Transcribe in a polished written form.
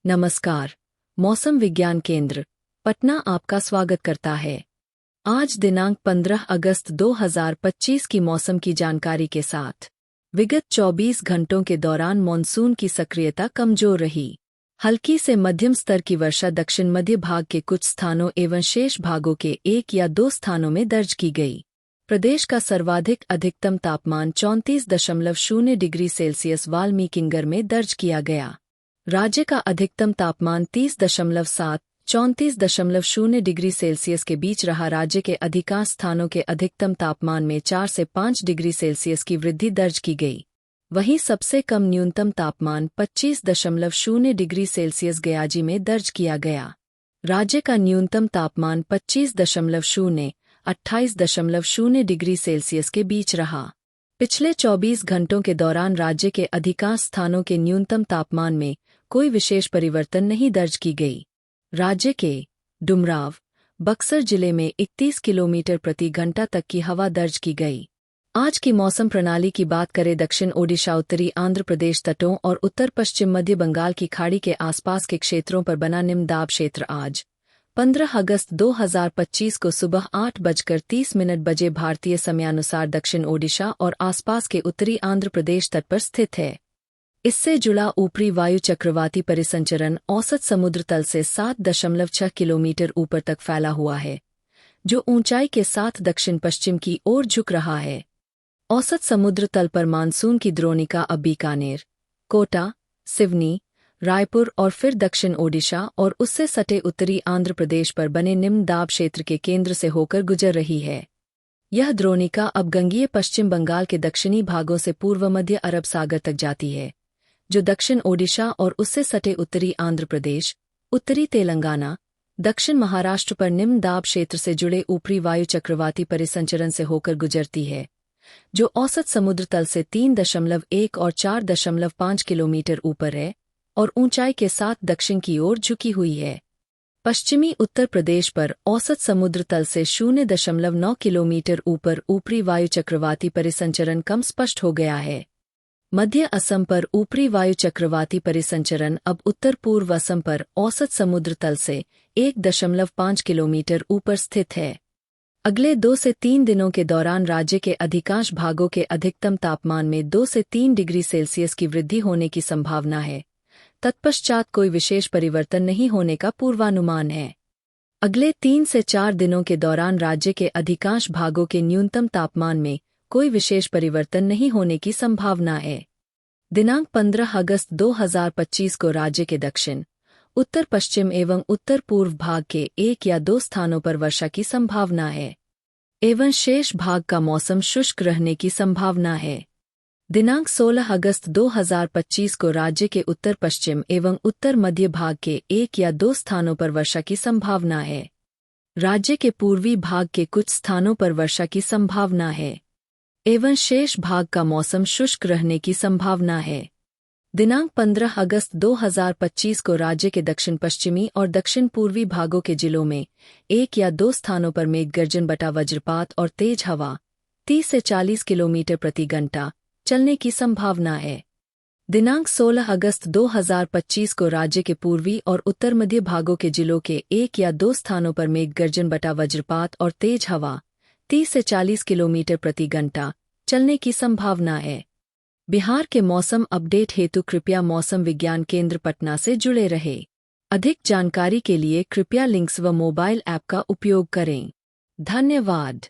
नमस्कार। मौसम विज्ञान केंद्र पटना आपका स्वागत करता है। आज दिनांक 15 अगस्त 2025 की मौसम की जानकारी के साथ। विगत 24 घंटों के दौरान मॉनसून की सक्रियता कमजोर रही। हल्की से मध्यम स्तर की वर्षा दक्षिण मध्य भाग के कुछ स्थानों एवं शेष भागों के 1 या 2 स्थानों में दर्ज की गई। प्रदेश का सर्वाधिक अधिकतम तापमान 34.0 डिग्री सेल्सियस वाल्मीकिनगर में दर्ज किया गया। राज्य का अधिकतम तापमान 30.7 34.0 डिग्री सेल्सियस के बीच रहा। राज्य के अधिकांश स्थानों के अधिकतम तापमान में 4 से 5 डिग्री सेल्सियस की वृद्धि दर्ज की गई। वहीं सबसे कम न्यूनतम तापमान 25.0 डिग्री सेल्सियस गयाजी में दर्ज किया गया। राज्य का न्यूनतम तापमान 25.0 28.0 डिग्री सेल्सियस के बीच रहा। पिछले 24 घंटों के दौरान राज्य के अधिकांश स्थानों के न्यूनतम तापमान में कोई विशेष परिवर्तन नहीं दर्ज की गई। राज्य के डुमराव, बक्सर जिले में 31 किलोमीटर प्रति घंटा तक की हवा दर्ज की गई। आज की मौसम प्रणाली की बात करें। दक्षिण ओडिशा, उत्तरी आंध्र प्रदेश तटों और उत्तर पश्चिम मध्य बंगाल की खाड़ी के आसपास के क्षेत्रों पर बना निम्न दाब क्षेत्र आज 15 अगस्त 2025 को सुबह 8:30 बजे भारतीय समयानुसार दक्षिण ओडिशा और आसपास के उत्तरी आंध्र प्रदेश तट पर स्थित है। इससे जुड़ा ऊपरी वायु चक्रवाती परिसंचरण औसत समुद्र तल से 7.6 किलोमीटर ऊपर तक फैला हुआ है, जो ऊंचाई के साथ दक्षिण पश्चिम की ओर झुक रहा है। औसत समुद्र तल पर मानसून की द्रोणिका अब बीकानेर, कोटा, सिवनी, रायपुर और फिर दक्षिण ओडिशा और उससे सटे उत्तरी आंध्र प्रदेश पर बने निम्न दाब क्षेत्र के केंद्र से होकर गुजर रही है। यह द्रोणिका अब गंगीय पश्चिम बंगाल के दक्षिणी भागों से पूर्व मध्य अरब सागर तक जाती है, जो दक्षिण ओडिशा और उससे सटे उत्तरी आंध्र प्रदेश, उत्तरी तेलंगाना, दक्षिण महाराष्ट्र पर निम्न दाब क्षेत्र से जुड़े ऊपरी वायु चक्रवाती परिसंचरण से होकर गुजरती है, जो औसत समुद्र तल से 3.1 और 4.5 किलोमीटर ऊपर है और ऊंचाई के साथ दक्षिण की ओर झुकी हुई है। पश्चिमी उत्तर प्रदेश पर औसत समुद्र तल से 0.9 किलोमीटर ऊपर ऊपरी वायु चक्रवाती परिसंचरण कम स्पष्ट हो गया है। मध्य असम पर ऊपरी वायु चक्रवाती परिसंचरण अब उत्तर पूर्व असम पर औसत समुद्र तल से 1.5 किलोमीटर ऊपर स्थित है। अगले 2 से 3 दिनों के दौरान राज्य के अधिकांश भागों के अधिकतम तापमान में 2 से 3 डिग्री सेल्सियस की वृद्धि होने की संभावना है। तत्पश्चात कोई विशेष परिवर्तन नहीं होने का पूर्वानुमान है। अगले 3 से 4 दिनों के दौरान राज्य के अधिकांश भागों के न्यूनतम तापमान में कोई विशेष परिवर्तन नहीं होने की संभावना है। दिनांक 15 अगस्त 2025 को राज्य के दक्षिण, उत्तर पश्चिम एवं उत्तर पूर्व भाग के 1 या 2 स्थानों पर वर्षा की संभावना है एवं शेष भाग का मौसम शुष्क रहने की संभावना है। दिनांक 16 अगस्त 2025 को राज्य के उत्तर पश्चिम एवं उत्तर मध्य भाग के 1 या 2 स्थानों पर वर्षा की संभावना है। राज्य के पूर्वी भाग के कुछ स्थानों पर वर्षा की संभावना है एवं शेष भाग का मौसम शुष्क रहने की संभावना है। दिनांक 15 अगस्त 2025 को राज्य के दक्षिण पश्चिमी और दक्षिण पूर्वी भागों के जिलों में 1 या 2 स्थानों पर मेघ गर्जन बटा वज्रपात और तेज हवा 30 से 40 किलोमीटर प्रति घंटा चलने की संभावना है। दिनांक 16 अगस्त 2025 को राज्य के पूर्वी और उत्तर मध्य भागों के जिलों के 1 या 2 स्थानों पर मेघ गर्जन बटा वज्रपात और तेज हवा 30 से 40 किलोमीटर प्रति घंटा चलने की संभावना है। बिहार के मौसम अपडेट हेतु कृपया मौसम विज्ञान केंद्र पटना से जुड़े रहे। अधिक जानकारी के लिए कृपया लिंक्स व मोबाइल ऐप का उपयोग करें। धन्यवाद।